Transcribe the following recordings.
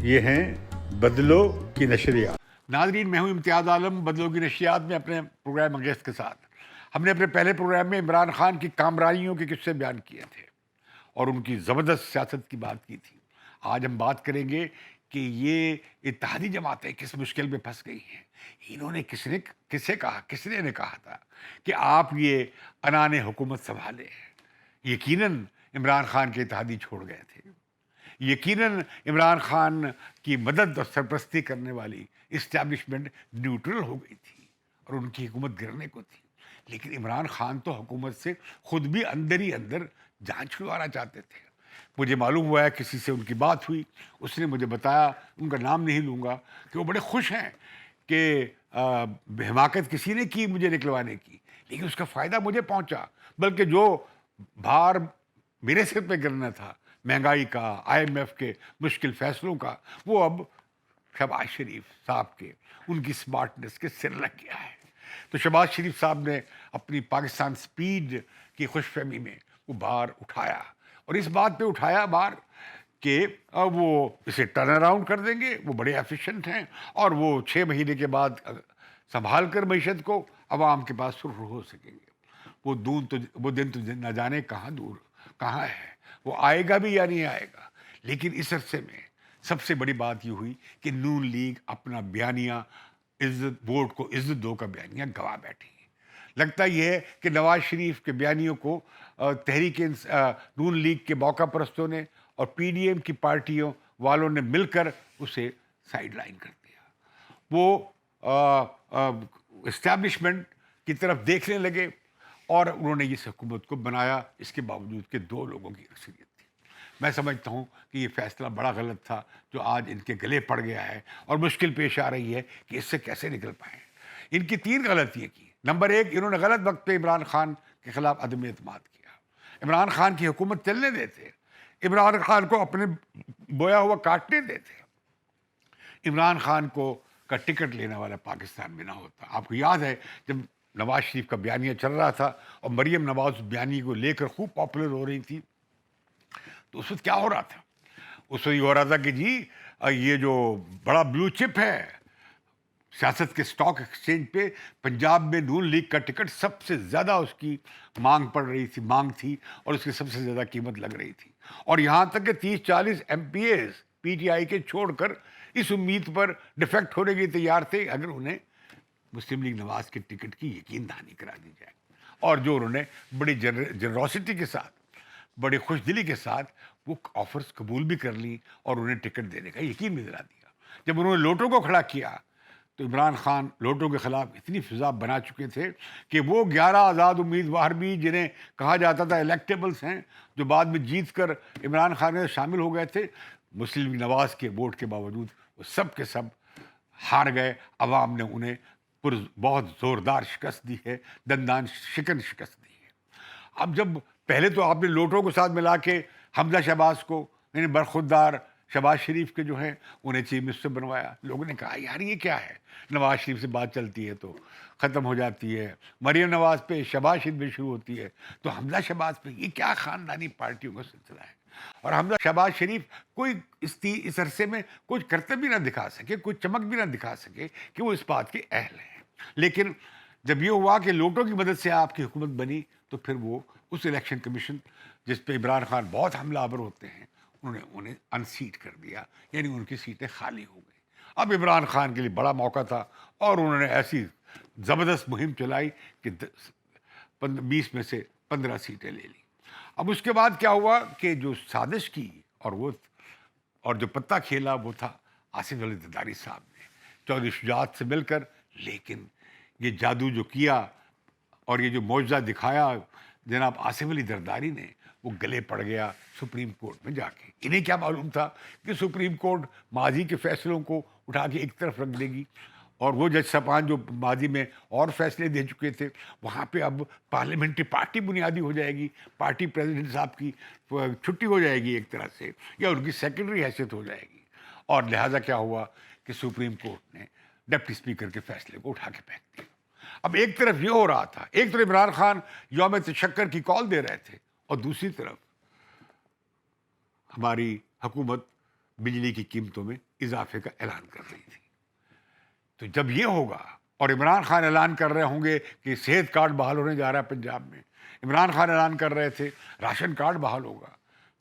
یہ ہیں بدلو کی نشریات. ناظرین، میں ہوں امتیاز عالم بدلو کی نشریات میں اپنے پروگرام انگیز کے ساتھ. ہم نے اپنے پہلے پروگرام میں عمران خان کی کامرائیوں کے قصے بیان کیے تھے اور ان کی زبردست سیاست کی بات کی تھی. آج ہم بات کریں گے کہ یہ اتحادی جماعتیں کس مشکل میں پھنس گئی ہیں. انہوں نے کس نے کہا تھا کہ آپ یہ عنان حکومت سنبھالیں. یقیناً عمران خان کے اتحادی چھوڑ گئے تھے. یقیناً عمران خان کی مدد اور سرپرستی کرنے والی اسٹیبلشمنٹ نیوٹرل ہو گئی تھی اور ان کی حکومت گرنے کو تھی. لیکن عمران خان تو حکومت سے خود بھی اندر ہی اندر جان چھڑوانا چاہتے تھے. مجھے معلوم ہوا ہے، کسی سے ان کی بات ہوئی، اس نے مجھے بتایا، ان کا نام نہیں لوں گا، کہ وہ بڑے خوش ہیں کہ حماقت کسی نے کی مجھے نکلوانے کی، لیکن اس کا فائدہ مجھے پہنچا. بلکہ جو بھار میرے سر پہ گرنا تھا، مہنگائی کا، آئی ایم ایف کے مشکل فیصلوں کا، وہ اب شہباز شریف صاحب کے ان کی سمارٹنس کے سر لگ گیا ہے. تو شہباز شریف صاحب نے اپنی پاکستان سپیڈ کی خوش فہمی میں وہ بھار اٹھایا، اور اس بات پہ اٹھایا بھار کہ وہ اسے ٹرن اراؤنڈ کر دیں گے. وہ بڑے ایفیشینٹ ہیں اور وہ 6 مہینے کے بعد سنبھال کر معیشت کو عوام کے پاس سرخ ہو سکیں گے. وہ دن تو نہ جانے کہاں دور کہاں ہے، وہ آئے گا بھی یا نہیں آئے گا. لیکن اس عرصے میں سب سے بڑی بات یہ ہوئی کہ نون لیگ اپنا بیانیہ ووٹ کو عزت دو کا بیانیہ گوا بیٹھی. لگتا یہ ہے کہ نواز شریف کے بیانیوں کو تحریک نون لیگ کے موقع پرستوں نے اور پی ڈی ایم کی پارٹیوں والوں نے مل کر اسے سائیڈ لائن کر دیا. وہ اسٹیبلشمنٹ کی طرف دیکھنے لگے اور انہوں نے اس حکومت کو بنایا، اس کے باوجود کہ 2 لوگوں کی اکثریت تھی. میں سمجھتا ہوں کہ یہ فیصلہ بڑا غلط تھا جو آج ان کے گلے پڑ گیا ہے، اور مشکل پیش آ رہی ہے کہ اس سے کیسے نکل پائیں. ان کی 3 غلطیاں کی. نمبر 1، انہوں نے غلط وقت پہ عمران خان کے خلاف عدم اعتماد کیا. عمران خان کی حکومت چلنے دیتے، عمران خان کو اپنے بویا ہوا کاٹنے دیتے، عمران خان کو کا ٹکٹ لینے والا پاکستان میں نہ ہوتا. آپ کو یاد ہے جب نواز شریف کا بیانیہ چل رہا تھا اور مریم نواز اس بیانیے کو لے کر خوب پاپولر ہو رہی تھی، تو اس وقت کیا ہو رہا تھا؟ اس وقت یہ ہو رہا تھا کہ جی یہ جو بڑا بلو چپ ہے سیاست کے اسٹاک ایکسچینج پہ، پنجاب میں نون لیگ کا ٹکٹ سب سے زیادہ اس کی مانگ تھی اور اس کی سب سے زیادہ قیمت لگ رہی تھی. اور یہاں تک کہ 30-40 M P s P T I کے چھوڑ کر اس امید پر ڈیفیکٹ ہونے کے تیار تھے اگر انہیں مسلم لیگ نواز کے ٹکٹ کی یقین دہانی کرا دی جائے. اور جو انہوں نے بڑی جنروسٹی کے ساتھ، بڑی خوش دلی کے ساتھ وہ آفرز قبول بھی کر لی اور انہیں ٹکٹ دینے کا یقین بھی دلا دیا. جب انہوں نے لوٹوں کو کھڑا کیا تو عمران خان لوٹوں کے خلاف اتنی فضا بنا چکے تھے کہ وہ 11 آزاد امیدوار بھی جنہیں کہا جاتا تھا الیکٹیبلز ہیں، جو بعد میں جیت کر عمران خان میں شامل ہو گئے تھے، مسلم لیگ نواز کے ووٹ کے باوجود وہ سب کے سب ہار گئے. عوام نے انہیں بہت زوردار شکست دی ہے، دندان شکن شکست دی ہے. اب جب پہلے تو آپ نے لوٹوں کو ساتھ ملا کے حمزہ شہباز کو، یعنی برخوردار شہباز شریف کے جو ہیں انہیں چیف منسٹر بنوایا. لوگوں نے کہا یار یہ کیا ہے، نواز شریف سے بات چلتی ہے تو ختم ہو جاتی ہے، مریم نواز پہ شہباز شریف میں شروع ہوتی ہے تو حمزہ شہباز پہ، یہ کیا خاندانی پارٹیوں کا سلسلہ ہے. اور حمزہ شہباز شریف کوئی اس عرصے میں کچھ کرتب بھی نہ دکھا سکے، کوئی چمک بھی نہ دکھا سکے کہ وہ اس بات کے اہل ہیں. لیکن جب یہ ہوا کہ لوٹوں کی مدد سے آپ کی حکومت بنی تو پھر وہ اس الیکشن کمیشن جس پہ عمران خان بہت حملہ آور ہوتے ہیں، انہیں ان سیٹ کر دیا، یعنی ان کی سیٹیں خالی ہو گئی. اب عمران خان کے لیے بڑا موقع تھا اور انہوں نے ایسی زبردست مہم چلائی کہ 20 میں سے 15 سیٹیں لے لی. اب اس کے بعد کیا ہوا کہ جو سازش کی اور جو پتہ کھیلا وہ تھا آصف علی زرداری صاحب نے چودھری شجاعت سے مل کر. لیکن یہ جادو جو کیا اور یہ جو معجزہ دکھایا جناب آصف علی زرداری نے، وہ گلے پڑ گیا سپریم کورٹ میں جا کے. انہیں کیا معلوم تھا کہ سپریم کورٹ ماضی کے فیصلوں کو اٹھا کے ایک طرف رکھ دے گی، اور وہ جج صاحبان جو ماضی میں اور فیصلے دے چکے تھے وہاں پہ اب پارلیمنٹری پارٹی بنیادی ہو جائے گی، پارٹی پریزیڈنٹ صاحب کی چھٹی ہو جائے گی ایک طرح سے، یا ان کی سیکنڈری حیثیت ہو جائے گی. اور لہٰذا کیا ہوا کہ سپریم کورٹ نے ڈپٹی اسپیکر کے فیصلے کو اٹھا کے پھینک دیا. اب ایک طرف یہ ہو رہا تھا، ایک طرف عمران خان یوم تشکر کی کال دے رہے تھے، اور دوسری طرف ہماری حکومت بجلی کی قیمتوں میں اضافے کا اعلان کر رہی تھی. تو جب یہ ہوگا اور عمران خان اعلان کر رہے ہوں گے کہ صحت کارڈ بحال ہونے جا رہا ہے پنجاب میں، عمران خان اعلان کر رہے تھے راشن کارڈ بحال ہوگا،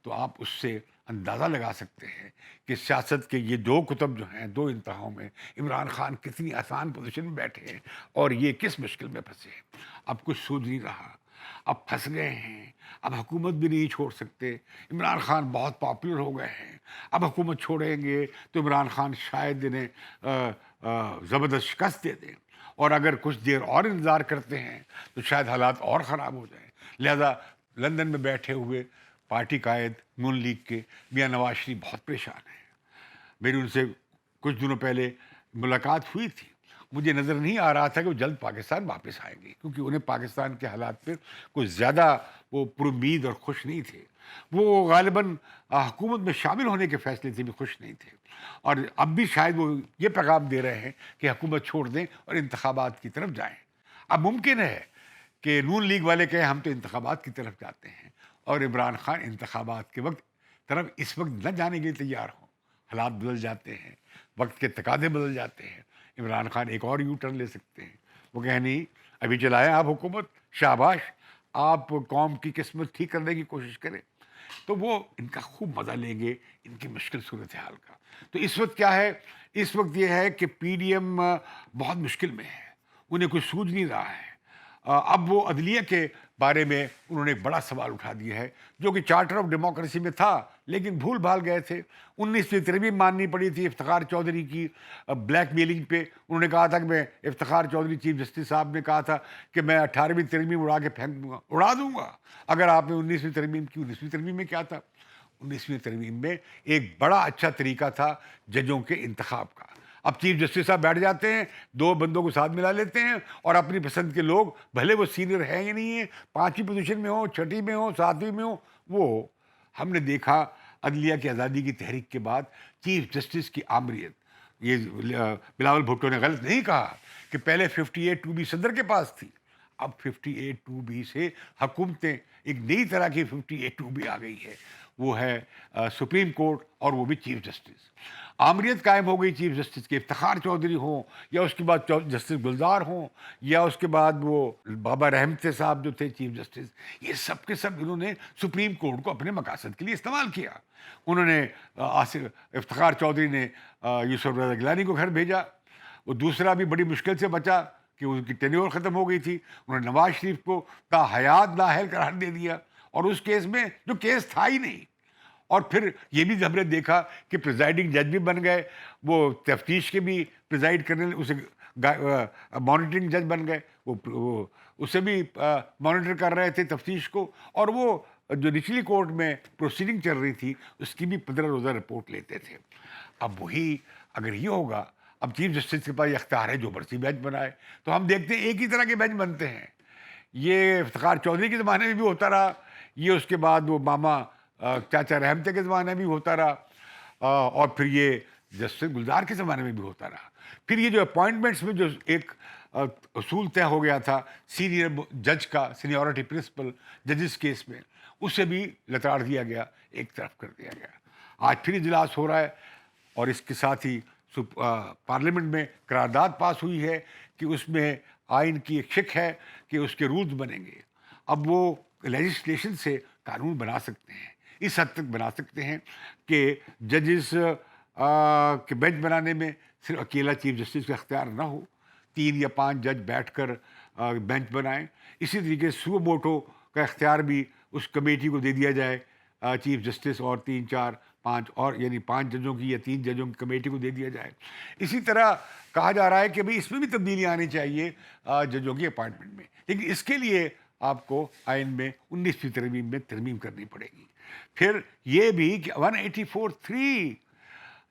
تو آپ اس سے اندازہ لگا سکتے ہیں کہ سیاست کے یہ دو قطب جو ہیں دو انتہاؤں میں عمران خان کتنی آسان پوزیشن میں بیٹھے ہیں اور یہ کس مشکل میں پھنسے ہیں. اب کچھ سود نہیں رہا، اب پھنس گئے ہیں، اب حکومت بھی نہیں چھوڑ سکتے. عمران خان بہت پاپولر ہو گئے ہیں، اب حکومت چھوڑیں گے تو عمران خان شاید انہیں زبردست شکست دے دیں، اور اگر کچھ دیر اور انتظار کرتے ہیں تو شاید حالات اور خراب ہو جائیں. لہذا لندن میں بیٹھے ہوئے پارٹی قائد نون لیگ کے میاں نواز شریف بہت پریشان ہیں. میری ان سے کچھ دنوں پہلے ملاقات ہوئی تھی، مجھے نظر نہیں آ رہا تھا کہ وہ جلد پاکستان واپس آئیں گے، کیونکہ انہیں پاکستان کے حالات پہ کچھ زیادہ وہ پرامید اور خوش نہیں تھے. وہ غالباً حکومت میں شامل ہونے کے فیصلے سے بھی خوش نہیں تھے، اور اب بھی شاید وہ یہ پیغام دے رہے ہیں کہ حکومت چھوڑ دیں اور انتخابات کی طرف جائیں. اب ممکن ہے کہ نون لیگ والے کہیں ہم تو انتخابات کی طرف جاتے ہیں، اور عمران خان انتخابات کے وقت طرف اس وقت نہ جانے کے لیے تیار ہوں. حالات بدل جاتے ہیں، وقت کے تقاضے بدل جاتے ہیں، عمران خان ایک اور یو ٹرن لے سکتے ہیں. وہ کہیں نہیں ابھی چلائیں آپ حکومت، شاباش، آپ قوم کی قسمت ٹھیک کرنے کی کوشش کریں. تو وہ ان کا خوب مزہ لیں گے ان کی مشکل صورتحال کا. تو اس وقت کیا ہے، اس وقت یہ ہے کہ پی ڈی ایم بہت مشکل میں ہے، انہیں کچھ سوجھ نہیں رہا ہے. اب وہ عدلیہ کے بارے میں انہوں نے ایک بڑا سوال اٹھا دیا ہے جو کہ چارٹر آف ڈیموکریسی میں تھا لیکن بھول بھال گئے تھے. 19ویں ترمیم ماننی پڑی تھی افتخار چودھری کی بلیک میلنگ پہ. انہوں نے کہا تھا کہ میں افتخار چودھری چیف جسٹس صاحب نے کہا تھا کہ میں 18ویں ترمیم اڑا کے پھینک دوں گا، اڑا دوں گا اگر آپ نے 19ویں ترمیم کی. 19ویں ترمیم میں کیا تھا؟ 19ویں ترمیم میں ایک بڑا اچھا طریقہ تھا ججوں کے انتخاب کا. اب چیف جسٹس صاحب بیٹھ جاتے ہیں، دو بندوں کو ساتھ ملا لیتے ہیں اور اپنی پسند کے لوگ، بھلے وہ سینئر ہیں یا نہیں ہیں، 5ویں پوزیشن میں ہوں، 6ٹھی میں ہوں، 7ویں میں ہوں، وہ ہم نے دیکھا عدلیہ کی آزادی کی تحریک کے بعد چیف جسٹس کی آمریت. یہ بلاول بھٹو نے غلط نہیں کہا کہ پہلے 58(2)B صدر کے پاس تھی، اب 58(2)B سے حکومتیں ایک نئی طرح کی 58(2)B آ گئی ہے، وہ ہے سپریم کورٹ اور وہ بھی چیف جسٹس. آمریت قائم ہو گئی چیف جسٹس کے، افتخار چودھری ہوں یا اس کے بعد جسٹس گلزار ہوں یا اس کے بعد وہ بابا رحمت صاحب جو تھے چیف جسٹس، یہ سب کے سب انہوں نے سپریم کورٹ کو اپنے مقاصد کے لیے استعمال کیا. انہوں نے افتخار چودھری نے یوسف رضا گیلانی کو گھر بھیجا، وہ دوسرا بھی بڑی مشکل سے بچا کہ ان کی ٹینیور ختم ہو گئی تھی. انہوں نے نواز شریف کو تا حیات لااہل قرار دے دیا، اور اس کیس میں جو کیس تھا ہی نہیں. اور پھر یہ بھی ہم نے دیکھا کہ پریزائڈنگ جج بھی بن گئے، وہ تفتیش کے بھی پریزائڈ کرنے، اسے مانیٹرنگ جج بن گئے، وہ اسے بھی مانیٹر کر رہے تھے تفتیش کو، اور وہ جو نچلی کورٹ میں پروسیڈنگ چل رہی تھی اس کی بھی 15 روزہ رپورٹ لیتے تھے. اب وہی اگر یہ ہوگا، اب چیف جسٹس کے پاس یہ اختیار ہے جو مرضی بینچ بنائے، تو ہم دیکھتے ہیں ایک ہی طرح کے بینچ بنتے ہیں. یہ افتخار چودھری کے زمانے میں بھی ہوتا رہا، یہ اس کے بعد وہ ماما چاچا رحمتے کے زمانے میں بھی ہوتا رہا، اور پھر یہ جسٹس گلزار کے زمانے میں بھی ہوتا رہا. پھر یہ جو اپوائنٹمنٹس میں جو ایک اصول طے ہو گیا تھا سینئر جج کا، سینیورٹی پرنسپل ججز کیس میں، اسے بھی لتاڑ دیا گیا، ایک طرف کر دیا گیا. آج پھر اجلاس ہو رہا ہے، اور اس کے ساتھ ہی پارلیمنٹ میں قرارداد پاس ہوئی ہے کہ اس میں آئین کی ایک شک ہے کہ اس کے رولز بنیں گے. اب وہ لیجسلیشن سے قانون بنا سکتے ہیں، اس حد تک بنا سکتے ہیں کہ ججز کے بینچ بنانے میں صرف اکیلا چیف جسٹس کا اختیار نہ ہو، 3 یا 5 جج بیٹھ کر بینچ بنائیں. اسی طریقے سو موٹو کا اختیار بھی اس کمیٹی کو دے دیا جائے، چیف جسٹس اور 3 4 5 اور یعنی 5 ججوں کی یا 3 ججوں کی کمیٹی کو دے دیا جائے. اسی طرح کہا جا رہا ہے کہ بھئی اس میں بھی تبدیلی آنی چاہیے ججوں کی اپائنٹمنٹ میں، لیکن اس کے لیے آپ کو آئین میں 19ویں ترمیم میں ترمیم کرنی پڑے گی. پھر یہ بھی کہ 184(3)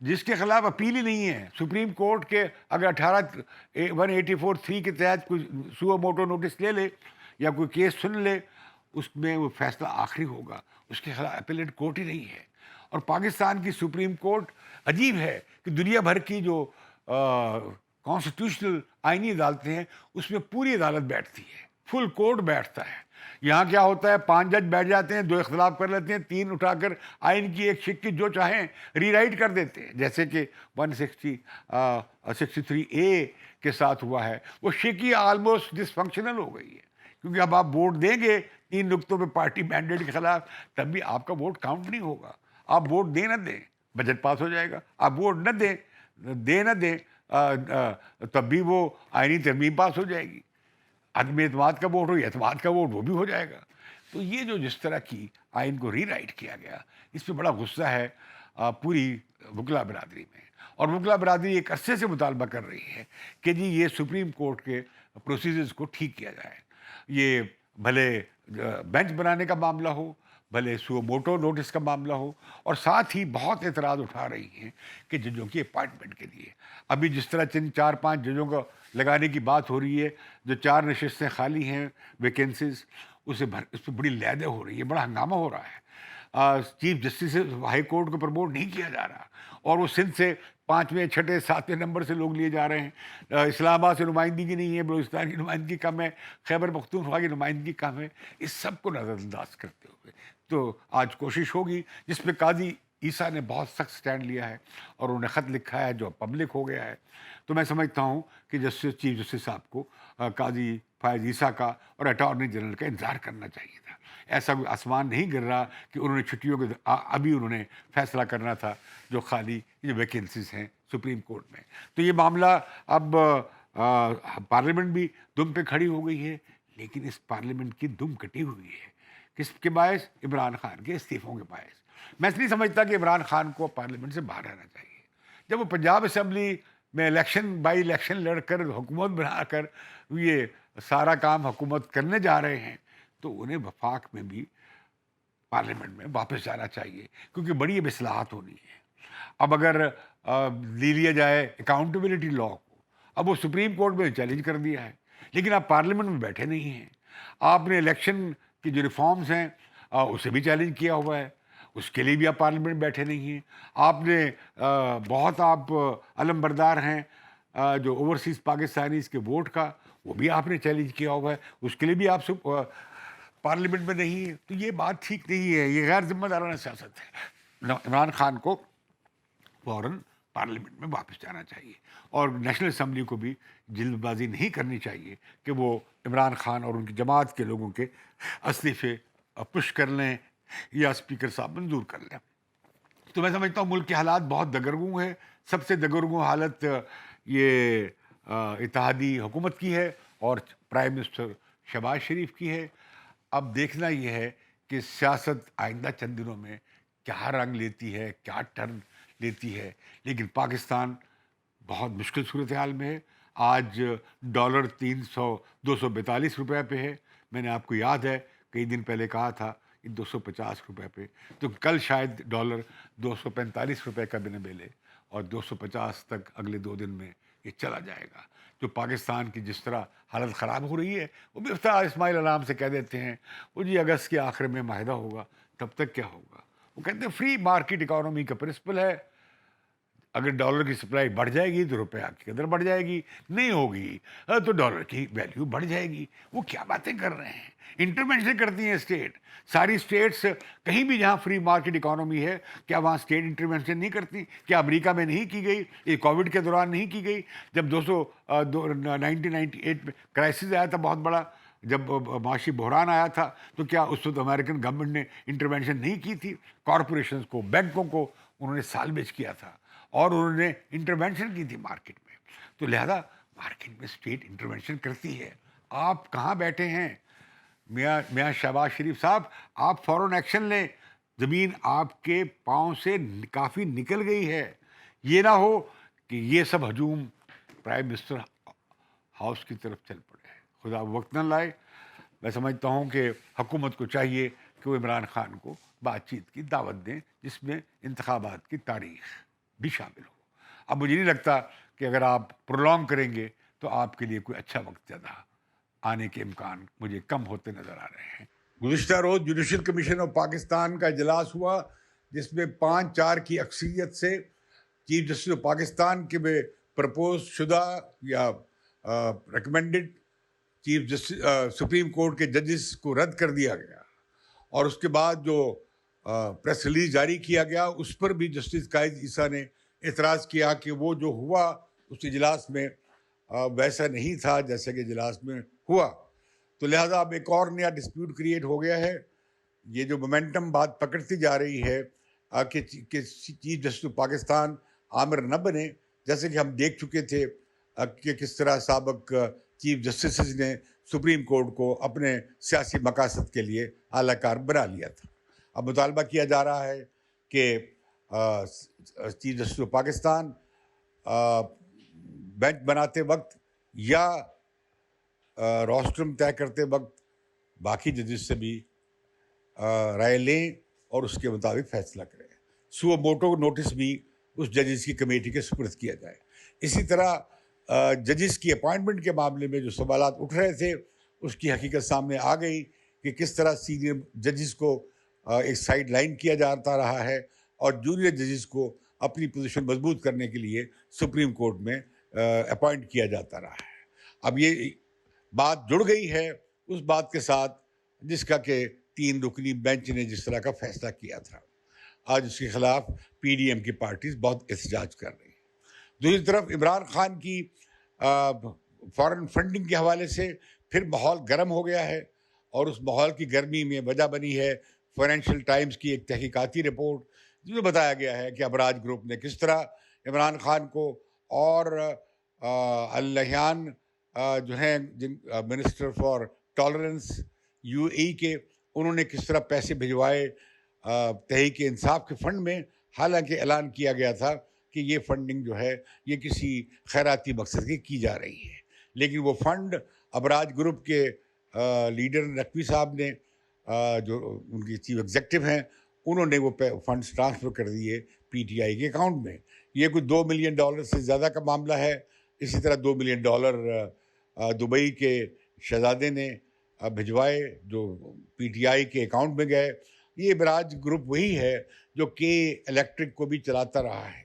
جس کے خلاف اپیل ہی نہیں ہے سپریم کورٹ کے، اگر 184(3) کے تحت کوئی سو موٹو نوٹس لے لے یا کوئی کیس سن لے، اس میں وہ فیصلہ آخری ہوگا، اس کے خلاف اپیلیٹ کورٹ ہی نہیں ہے. اور پاکستان کی سپریم کورٹ عجیب ہے کہ دنیا بھر کی جو کانسٹیٹیوشنل آئینی عدالتیں ہیں اس میں پوری عدالت بیٹھتی ہے، فل کورٹ بیٹھتا ہے، یہاں کیا ہوتا ہے، 5 جج بیٹھ جاتے ہیں، 2 اختلاف کر لیتے ہیں، 3 اٹھا کر آئین کی ایک شق کی جو چاہیں ری رائٹ کر دیتے ہیں، جیسے کہ 163 اے کے ساتھ ہوا ہے. وہ شق ہی آلموسٹ ڈس فنکشنل ہو گئی ہے، کیونکہ اب آپ ووٹ دیں گے 3 نقطوں پہ پارٹی مینڈیٹ کے خلاف، تب بھی آپ کا ووٹ کاؤنٹ نہیں ہوگا. آپ ووٹ دیں نہ دیں بجٹ پاس ہو جائے گا، آپ ووٹ نہ دیں نہ دیں تب بھی وہ آئینی ترمیم پاس ہو جائے گی. عدم اعتماد کا ووٹ ہو یا اعتماد کا ووٹ، وہ بھی ہو جائے گا. تو یہ جو جس طرح کی آئین کو ری رائٹ کیا گیا، اس پہ بڑا غصہ ہے پوری وکلا برادری میں. اور وکلا برادری ایک عرصے سے مطالبہ کر رہی ہے کہ جی یہ سپریم کورٹ کے پروسیجرز کو ٹھیک کیا جائے. یہ بھلے بینچ بنانے کا معاملہ ہو، بھلے سو موٹو نوٹس کا معاملہ ہو، اور ساتھ ہی بہت اعتراض اٹھا رہی ہیں کہ ججوں کی اپائنٹمنٹ کے لیے ابھی جس طرح 4-5 ججوں کو لگانے کی بات ہو رہی ہے، جو 4 نشستیں خالی ہیں ویکینسیز، اس پہ بڑی لیدیں ہو رہی ہے، بڑا ہنگامہ ہو رہا ہے. چیف جسٹس ہائی کورٹ کو پروموٹ نہیں کیا جا رہا، اور وہ سندھ سے 5ویں 6 7ویں نمبر سے لوگ لیے جا رہے ہیں. اسلام آباد سے نمائندگی نہیں ہے، بلوچستان کی نمائندگی کم ہے، خیبر پختونخوا کی نمائندگی کم ہے. اس سب کو نظر انداز کرتے ہوئے تو آج کوشش ہوگی، جس پہ قاضی عیسیٰ نے بہت سخت سٹینڈ لیا ہے اور انہوں نے خط لکھا ہے جو پبلک ہو گیا ہے. تو میں سمجھتا ہوں کہ چیف جسٹس صاحب کو قاضی فائز عیسیٰ کا اور اٹارنی جنرل کا انتظار کرنا چاہیے تھا. ایسا کوئی آسمان نہیں گر رہا کہ انہوں نے چھٹیوں کے ابھی انہوں نے فیصلہ کرنا تھا جو خالی جو ویکینسیز ہیں سپریم کورٹ میں. تو یہ معاملہ اب پارلیمنٹ بھی دم پہ کھڑی ہو گئی ہے، لیکن اس پارلیمنٹ کی دم کٹی ہوئی ہے کس کے باعث؟ عمران خان کے استعفوں کے باعث. میں اس لیے سمجھتا کہ عمران خان کو پارلیمنٹ سے باہر رہنا چاہیے. جب وہ پنجاب اسمبلی میں بائی الیکشن لڑ کر حکومت بنا کر یہ سارا کام حکومت کرنے جا رہے ہیں، تو انہیں وفاق میں بھی پارلیمنٹ میں واپس جانا چاہیے، کیونکہ بڑی اب اصلاحات ہونی ہے. اب اگر لے لیا جائے اکاؤنٹیبلٹی لا کو، اب وہ سپریم کورٹ میں چیلنج کر دیا ہے، لیکن آپ پارلیمنٹ میں بیٹھے نہیں ہیں. آپ نے الیکشن کی جو ریفارمز ہیں اسے بھی چیلنج کیا ہوا ہے، اس کے لیے بھی آپ پارلیمنٹ میں بیٹھے نہیں ہیں. آپ نے بہت آپ علم بردار ہیں جو اوورسیز پاکستانیز کے ووٹ کا، وہ بھی آپ نے چیلنج کیا ہوا ہے، اس کے لیے بھی آپ پارلیمنٹ میں نہیں ہے. تو یہ بات ٹھیک نہیں ہے، یہ غیر ذمہ دارانہ سیاست ہے. عمران خان کو فوراً پارلیمنٹ میں واپس جانا چاہیے، اور نیشنل اسمبلی کو بھی جلد بازی نہیں کرنی چاہیے کہ وہ عمران خان اور ان کی جماعت کے لوگوں کے استعفے پش کر لیں یا اسپیکر صاحب منظور کر لیں. تو میں سمجھتا ہوں ملک کے حالات بہت دگرگوں ہیں. سب سے دگرگوں حالت یہ اتحادی حکومت کی ہے اور پرائم منسٹر شہباز شریف کی ہے. اب دیکھنا یہ ہے کہ سیاست آئندہ چند دنوں میں کیا رنگ لیتی ہے، کیا ٹرن لیتی ہے. لیکن پاکستان بہت مشکل صورتحال میں ہے. آج ڈالر 242 روپے پہ ہے. میں نے آپ کو یاد ہے کئی دن پہلے کہا تھا 250 روپے پہ، تو کل شاید ڈالر 245 روپے کا بھی نہ ملے، اور 250 تک اگلے 2 دن میں یہ چلا جائے گا. جو پاکستان کی جس طرح حالت خراب ہو رہی ہے، وہ بھی افطار اسماعیل علام سے کہہ دیتے ہیں وہ جی اگست کے آخر میں معاہدہ ہوگا، تب تک کیا ہوگا. وہ کہتے ہیں فری مارکیٹ اکانومی کا پرنسپل ہے، اگر ڈالر کی سپلائی بڑھ جائے گی تو روپیہ کی قدر بڑھ جائے گی، نہیں ہوگی تو ڈالر کی ویلیو بڑھ جائے گی. وہ کیا باتیں کر رہے ہیں؟ انٹرونشن کرتی ہیں اسٹیٹ. ساری اسٹیٹس کہیں بھی جہاں فری مارکیٹ اکانومی ہے، کیا وہاں اسٹیٹ انٹرونشن نہیں کرتی؟ کیا امریکہ میں نہیں کی گئی؟ یہ کووڈ کے دوران نہیں کی گئی؟ جب 1998 میں کرائسس آیا تھا بہت بڑا، جب معاشی بحران آیا تھا، تو کیا اس وقت امریکن گورنمنٹ نے انٹرونشن نہیں کی تھی؟ کارپوریشنز کو، بینکوں کو انہوں نے سالویج کیا تھا، اور انہوں نے انٹرونشن کی تھی مارکیٹ میں. تو لہذا مارکیٹ میں اسٹیٹ انٹرونشن کرتی ہے. آپ کہاں بیٹھے ہیں میاں شہباز شریف صاحب؟ آپ فوراً ایکشن لیں. زمین آپ کے پاؤں سے کافی نکل گئی ہے. یہ نہ ہو کہ یہ سب ہجوم پرائم منسٹر ہاؤس کی طرف چل پڑے. خدا وقت نہ لائے. میں سمجھتا ہوں کہ حکومت کو چاہیے کہ وہ عمران خان کو بات چیت کی دعوت دیں، جس میں انتخابات کی تاریخ بھی شامل ہو. اب مجھے نہیں لگتا کہ اگر آپ پرولونگ کریں گے تو آپ کے لیے کوئی اچھا وقت زیادہ آنے کے امکان مجھے کم ہوتے نظر آ رہے ہیں. گزشتہ روز جوڈیشل کمیشن آف پاکستان کا اجلاس ہوا، جس میں 5-4 کی اکثریت سے چیف جسٹس آف پاکستان کے پرپوز شدہ یا recommended chief justice supreme court کے ججز کو رد کر دیا گیا، اور اس کے بعد جو پریس ریلیز جاری کیا گیا اس پر بھی جسٹس قائد عیسیٰ نے اعتراض کیا کہ وہ جو ہوا اس اجلاس میں ویسا نہیں تھا جیسا کہ اجلاس میں ہوا. تو لہٰذا اب ایک اور نیا ڈسپیوٹ کریٹ ہو گیا ہے. یہ جو مومنٹم بات پکڑتی جا رہی ہے کہ چیف جسٹس پاکستان عامر نہ بنے، جیسے کہ ہم دیکھ چکے تھے کہ کس طرح سابق چیف جسٹسز نے سپریم کورٹ کو اپنے سیاسی مقاصد کے لیے اعلی کار بنا لیا تھا. اب مطالبہ کیا جا رہا ہے کہ چیف جسٹس پاکستان بینچ بناتے وقت یا روسٹرم طے کرتے وقت باقی ججز سے بھی رائے لیں اور اس کے مطابق فیصلہ کریں. سو موٹو نوٹس بھی اس ججز کی کمیٹی کے سپرد کیا جائے. اسی طرح ججز کی اپوائنٹمنٹ کے معاملے میں جو سوالات اٹھ رہے تھے اس کی حقیقت سامنے آ گئی کہ کس طرح سینئر ججز کو ایک سائڈ لائن کیا جاتا رہا ہے اور جونیئر ججز کو اپنی پوزیشن مضبوط کرنے کے لیے سپریم کورٹ میں اپوائنٹ کیا جاتا رہا ہے. اب یہ بات جڑ گئی ہے اس بات کے ساتھ جس کا کہ 3 رکنی بینچ نے جس طرح کا فیصلہ کیا تھا. آج اس کے خلاف پی ڈی ایم کی پارٹیز بہت احتجاج کر رہی ہیں. دوسری طرف عمران خان کی فارن فنڈنگ کے حوالے سے پھر ماحول گرم ہو گیا ہے، اور اس ماحول کی گرمی میں وجہ بنی ہے فائنینشیل ٹائمز کی ایک تحقیقاتی رپورٹ جس میں بتایا گیا ہے کہ ابراج گروپ نے کس طرح عمران خان کو اور اللہیان جو ہیں منسٹر فار ٹالرنس یو اے کے، انہوں نے کس طرح پیسے بھجوائے تحریک انصاف کے فنڈ میں، حالانکہ اعلان کیا گیا تھا کہ یہ فنڈنگ جو ہے یہ کسی خیراتی مقصد کی جا رہی ہے. لیکن وہ فنڈ ابراج گروپ کے لیڈر نقوی صاحب نے، جو ان کی چیف ایگزیکٹو ہیں، انہوں نے وہ فنڈز ٹرانسفر کر دیے پی ٹی آئی کے اکاؤنٹ میں. یہ کوئی $2 ملین سے زیادہ کا معاملہ ہے. اسی طرح $2 ملین دبئی کے شہزادے نے بھجوائے جو پی ٹی آئی کے اکاؤنٹ میں گئے. یہ ابراج گروپ وہی ہے جو کے الیکٹرک کو بھی چلاتا رہا ہے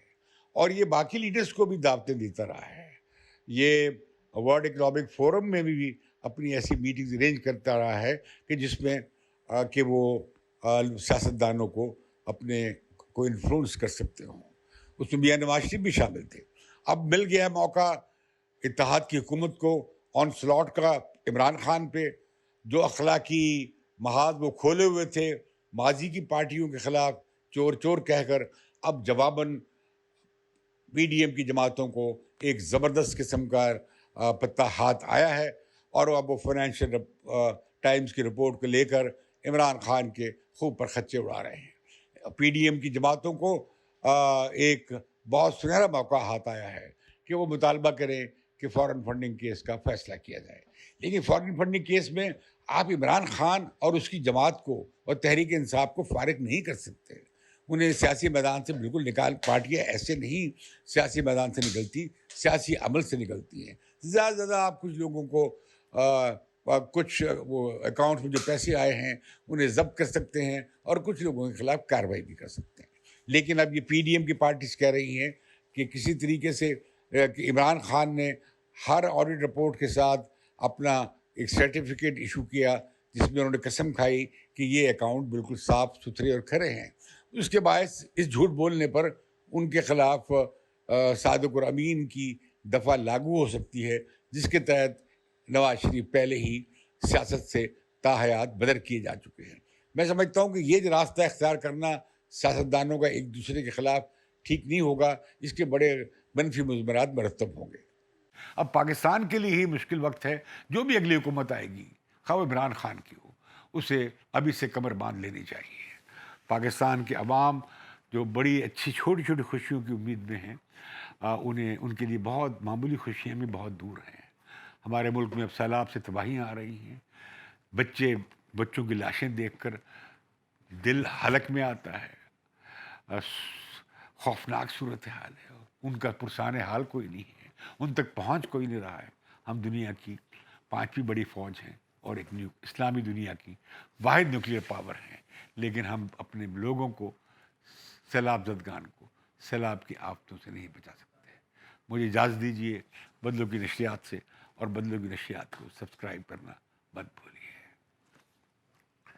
اور یہ باقی لیڈرز کو بھی دعوتیں دیتا رہا ہے. یہ ورلڈ اکنامک فورم میں بھی اپنی ایسی میٹنگز ارینج کرتا رہا ہے کہ جس میں کہ وہ سیاستدانوں کو اپنے کو انفلوئنس کر سکتے ہوں. اس میں میاں نواز شریف بھی شامل تھے. اب مل گیا موقع اتحاد کی حکومت کو آن سلاٹ کا عمران خان پہ، جو اخلاقی محاذ وہ کھولے ہوئے تھے ماضی کی پارٹیوں کے خلاف چور چور کہہ کر. اب جواباً پی ڈی ایم کی جماعتوں کو ایک زبردست قسم کا پتہ ہاتھ آیا ہے، اور اب وہ فائنینشیل ٹائمز کی رپورٹ کو لے کر عمران خان کے خوب پر خچے اڑا رہے ہیں. پی ڈی ایم کی جماعتوں کو ایک بہت سنہرا موقع ہاتھ آیا ہے کہ وہ مطالبہ کریں کہ فارن فنڈنگ کیس کا فیصلہ کیا جائے. لیکن فارن فنڈنگ کیس میں آپ عمران خان اور اس کی جماعت کو اور تحریک انصاف کو فارغ نہیں کر سکتے. انہیں سیاسی میدان سے بالکل نکال. پارٹیاں ایسے نہیں سیاسی میدان سے نکلتی، سیاسی عمل سے نکلتی ہیں. زیادہ سے زیادہ آپ کچھ لوگوں کو کچھ وہ اکاؤنٹ میں جو پیسے آئے ہیں انہیں ضبط کر سکتے ہیں اور کچھ لوگوں کے خلاف کارروائی بھی کر سکتے ہیں. لیکن اب یہ پی ڈی ایم کی پارٹیز کہہ رہی ہیں کہ کسی طریقے سے کہ عمران خان نے ہر آڈٹ رپورٹ کے ساتھ اپنا ایک سرٹیفکیٹ ایشو کیا جس میں انہوں نے قسم کھائی کہ یہ اکاؤنٹ بالکل صاف ستھرے اور کھرے ہیں. اس کے باعث اس جھوٹ بولنے پر ان کے خلاف صادق اور امین کی دفعہ لاگو ہو سکتی ہے، جس کے تحت نواز شریف پہلے ہی سیاست سے تاحیات بدر کیے جا چکے ہیں. میں سمجھتا ہوں کہ یہ راستہ اختیار کرنا سیاستدانوں کا ایک دوسرے کے خلاف ٹھیک نہیں ہوگا. اس کے بڑے منفی مضمرات مرتب ہوں گے. اب پاکستان کے لیے ہی مشکل وقت ہے. جو بھی اگلی حکومت آئے گی خواہ عمران خان کی ہو، اسے ابھی سے کمر باندھ لینی چاہیے. پاکستان کے عوام جو بڑی اچھی چھوٹی چھوٹی خوشیوں کی امید میں ہیں، ان کے لیے بہت معمولی خوشیاں بھی بہت دور ہیں. ہمارے ملک میں اب سیلاب سے تباہیاں آ رہی ہیں. بچوں کی لاشیں دیکھ کر دل حلق میں آتا ہے. خوفناک صورتحال ہے. ان کا پرسان حال کوئی نہیں ہے، ان تک پہنچ کوئی نہیں رہا ہے. ہم دنیا کی 5ویں بڑی فوج ہیں اور ایک اسلامی دنیا کی واحد نیوکلیئر پاور ہیں، لیکن ہم اپنے لوگوں کو، سیلاب زدگان کو سیلاب کی آفتوں سے نہیں بچا سکتے. مجھے اجازت دیجیے بدلوں کی نشریات سے اور بدلوں کی نشریات کو سبسکرائب کرنا مت بھولیے.